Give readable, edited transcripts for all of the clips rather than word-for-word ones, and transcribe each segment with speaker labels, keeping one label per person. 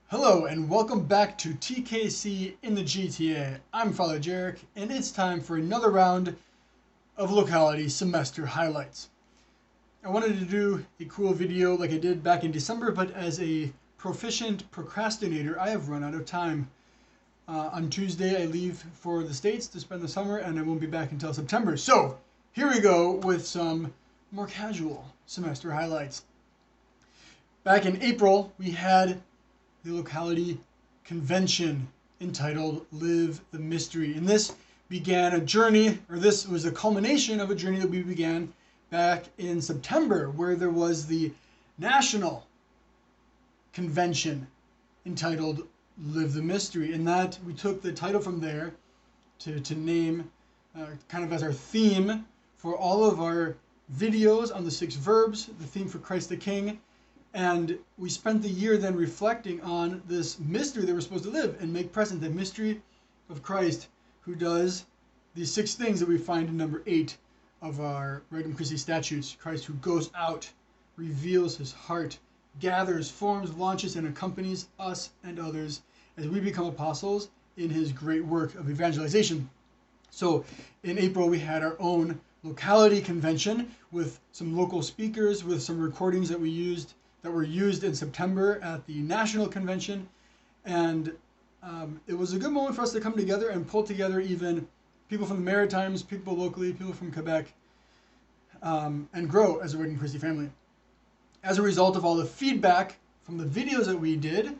Speaker 1: Hello and welcome back to TKC in the GTA. I'm Father Jarek and it's time for another round of locality semester highlights. I wanted to do a cool video like I did back in December, but as a proficient procrastinator, I have run out of time. On Tuesday I leave for the States to spend the summer and I won't be back until September. So here we go with some more casual semester highlights. Back in April we had the locality convention entitled Live the Mystery. And this began a journey, or this was a culmination of a journey that we began back in September, where there was the national convention entitled Live the Mystery. And that we took the title from there to name kind of as our theme for all of our videos on the 6 verbs, the theme for Christ the King. And we spent the year then reflecting on this mystery that we're supposed to live and make present, the mystery of Christ, who does these 6 things that we find in number 8 of our Regnum Christi Statutes. Christ who goes out, reveals his heart, gathers, forms, launches, and accompanies us and others as we become apostles in his great work of evangelization. So in April we had our own locality convention with some local speakers, with some recordings that were used in September at the national convention, and it was a good moment for us to come together and pull together even people from the Maritimes, people locally, people from Quebec, and grow as a Regnum Christi family. As a result of all the feedback from the videos that we did,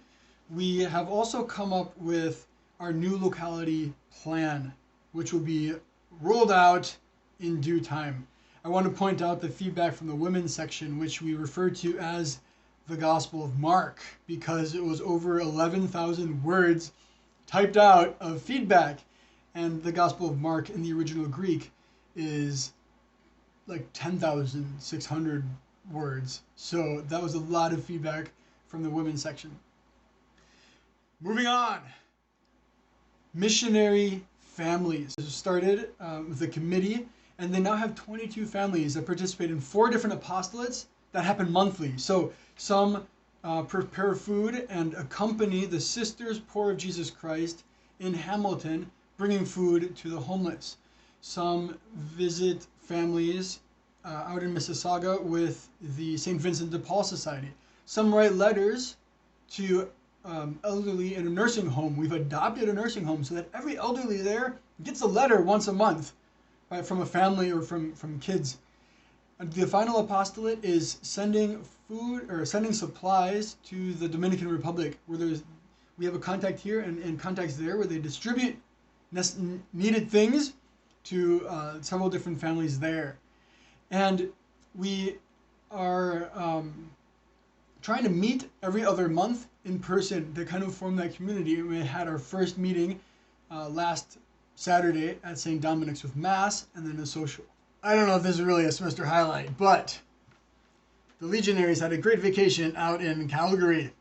Speaker 1: we have also come up with our new locality plan, which will be rolled out in due time. I want to point out the feedback from the women's section, which we refer to as the Gospel of Mark, because it was over 11,000 words typed out of feedback, and the Gospel of Mark in the original Greek is like 10,600 words. So that was a lot of feedback from the women's section. Moving on, missionary families started with a committee, and they now have 22 families that participate in 4 different apostolates that happen monthly. So some prepare food and accompany the Sisters Poor of Jesus Christ in Hamilton, bringing food to the homeless. Some visit families out in Mississauga with the St. Vincent de Paul Society. Some write letters to elderly in a nursing home. We've adopted a nursing home so that every elderly there gets a letter once a month from a family or from kids. The final apostolate is sending food or sending supplies to the Dominican Republic, where we have a contact here and contacts there where they distribute needed things to several different families there. And we are trying to meet every other month in person to kind of form that community. We had our first meeting last Saturday at St. Dominic's with Mass and then a social. I don't know if this is really a semester highlight, but the Legionaries had a great vacation out in Calgary.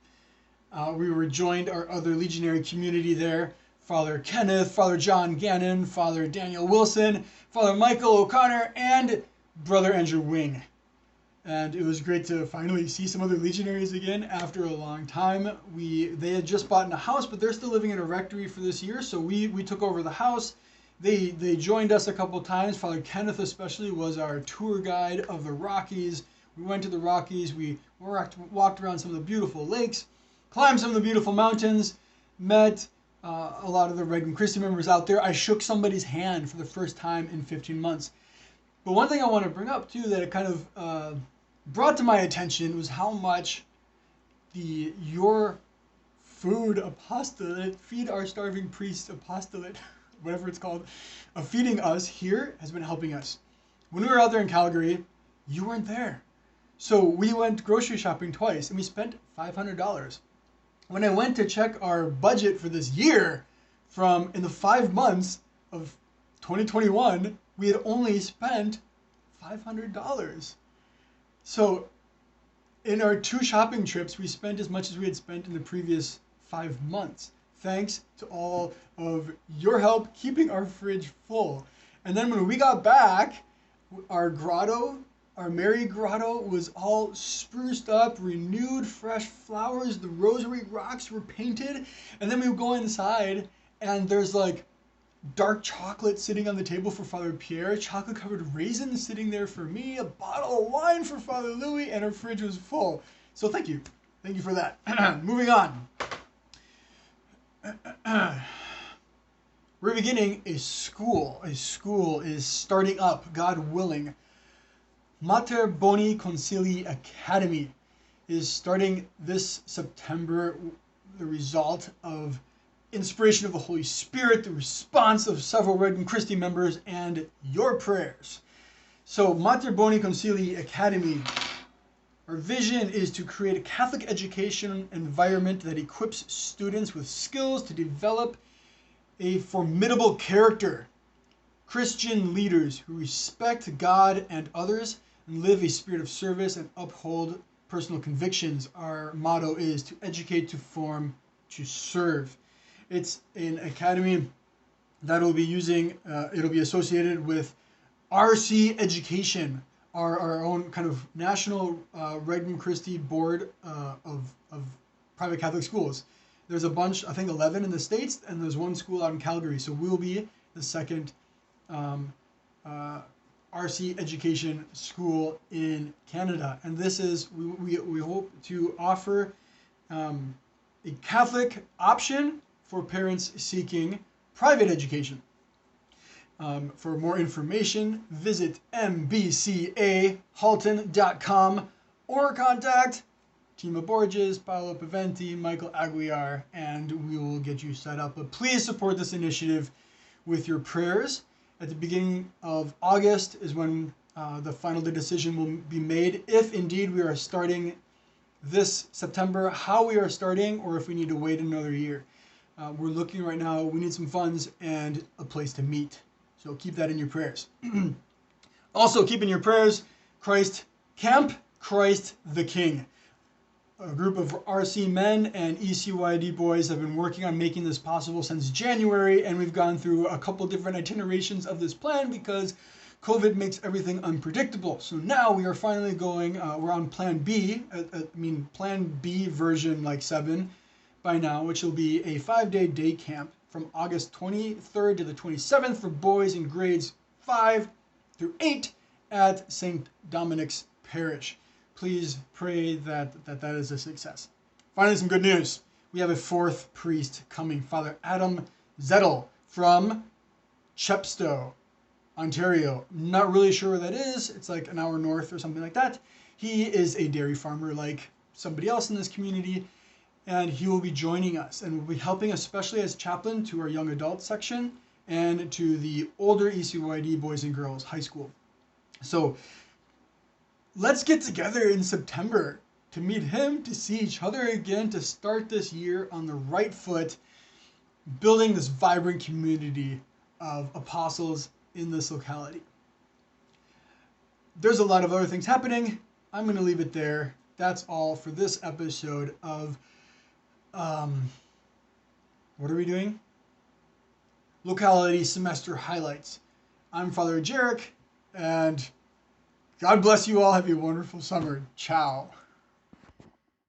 Speaker 1: We rejoined our other Legionary community there. Father Kenneth, Father John Gannon, Father Daniel Wilson, Father Michael O'Connor, and Brother Andrew Wing. And it was great to finally see some other Legionaries again after a long time. They had just bought in a house, but they're still living in a rectory for this year, so we took over the house. They joined us a couple times. Father Kenneth especially was our tour guide of the Rockies. We went to the Rockies. We walked around some of the beautiful lakes, climbed some of the beautiful mountains, met a lot of the Regnum Christi members out there. I shook somebody's hand for the first time in 15 months. But one thing I want to bring up too that it kind of brought to my attention was how much Your Food Apostolate, Feed Our Starving Priests Apostolate, whatever it's called, of feeding us here has been helping us. When we were out there in Calgary, you weren't there. So we went grocery shopping twice and we spent $500. When I went to check our budget for this year, in the 5 months of 2021, we had only spent $500. So in our 2 shopping trips, we spent as much as we had spent in the previous 5 months. Thanks to all of your help keeping our fridge full. And then when we got back, our grotto our Mary Grotto was all spruced up, renewed, fresh flowers. The rosary rocks were painted. And then we would go inside, and there's like dark chocolate sitting on the table for Father Pierre, chocolate covered raisins sitting there for me, a bottle of wine for Father Louis, and our fridge was full. So thank you. Thank you for that. Moving on. We're beginning a school. A school is starting up, God willing. Mater Boni Concilii Academy is starting this September, the result of inspiration of the Holy Spirit, the response of several Regnum Christi members, and your prayers. So Mater Boni Concilii Academy, our vision is to create a Catholic education environment that equips students with skills to develop a formidable character, Christian leaders who respect God and others and live a spirit of service and uphold personal convictions. Our motto is to educate, to form, to serve. It's an academy that will be using, it'll be associated with RC Education, our own kind of national Regnum Christi board of private Catholic schools. There's a bunch, I think 11 in the States, and there's one school out in Calgary. So we'll be the second RC Education School in Canada. And this is, we hope to offer a Catholic option for parents seeking private education. For more information, visit mbcahalton.com or contact Tima Borges, Paolo Paventi, Michael Aguiar, and we will get you set up. But please support this initiative with your prayers. At the beginning of August is when the final decision will be made, if indeed we are starting this September, how we are starting, or if we need to wait another year. We're looking right now, we need some funds and a place to meet. So keep that in your prayers. Also keep in your prayers Christ Camp, Christ the King. A group of RC men and ECYD boys have been working on making this possible since January, and we've gone through a couple different itinerations of this plan because COVID makes everything unpredictable. So now we are finally going, we're on Plan B, Plan B version like 7 by now, which will be a 5-day day camp from August 23rd to the 27th for boys in grades 5 through 8 at St. Dominic's Parish. Please pray that is a success. Finally, some good news. We have a 4th priest coming, Father Adam Zettel from Chepstow, Ontario. Not really sure where that is. It's like an hour north or something like that. He is a dairy farmer like somebody else in this community, and he will be joining us and will be helping, especially as chaplain to our young adult section and to the older ECYD boys and girls high school. So let's get together in September to meet him, to see each other again, to start this year on the right foot, building this vibrant community of apostles in this locality. There's a lot of other things happening. I'm going to leave it there. That's all for this episode of, what are we doing? Locality Semester Highlights. I'm Father Jarek, and God bless you all. Have a wonderful summer. Ciao.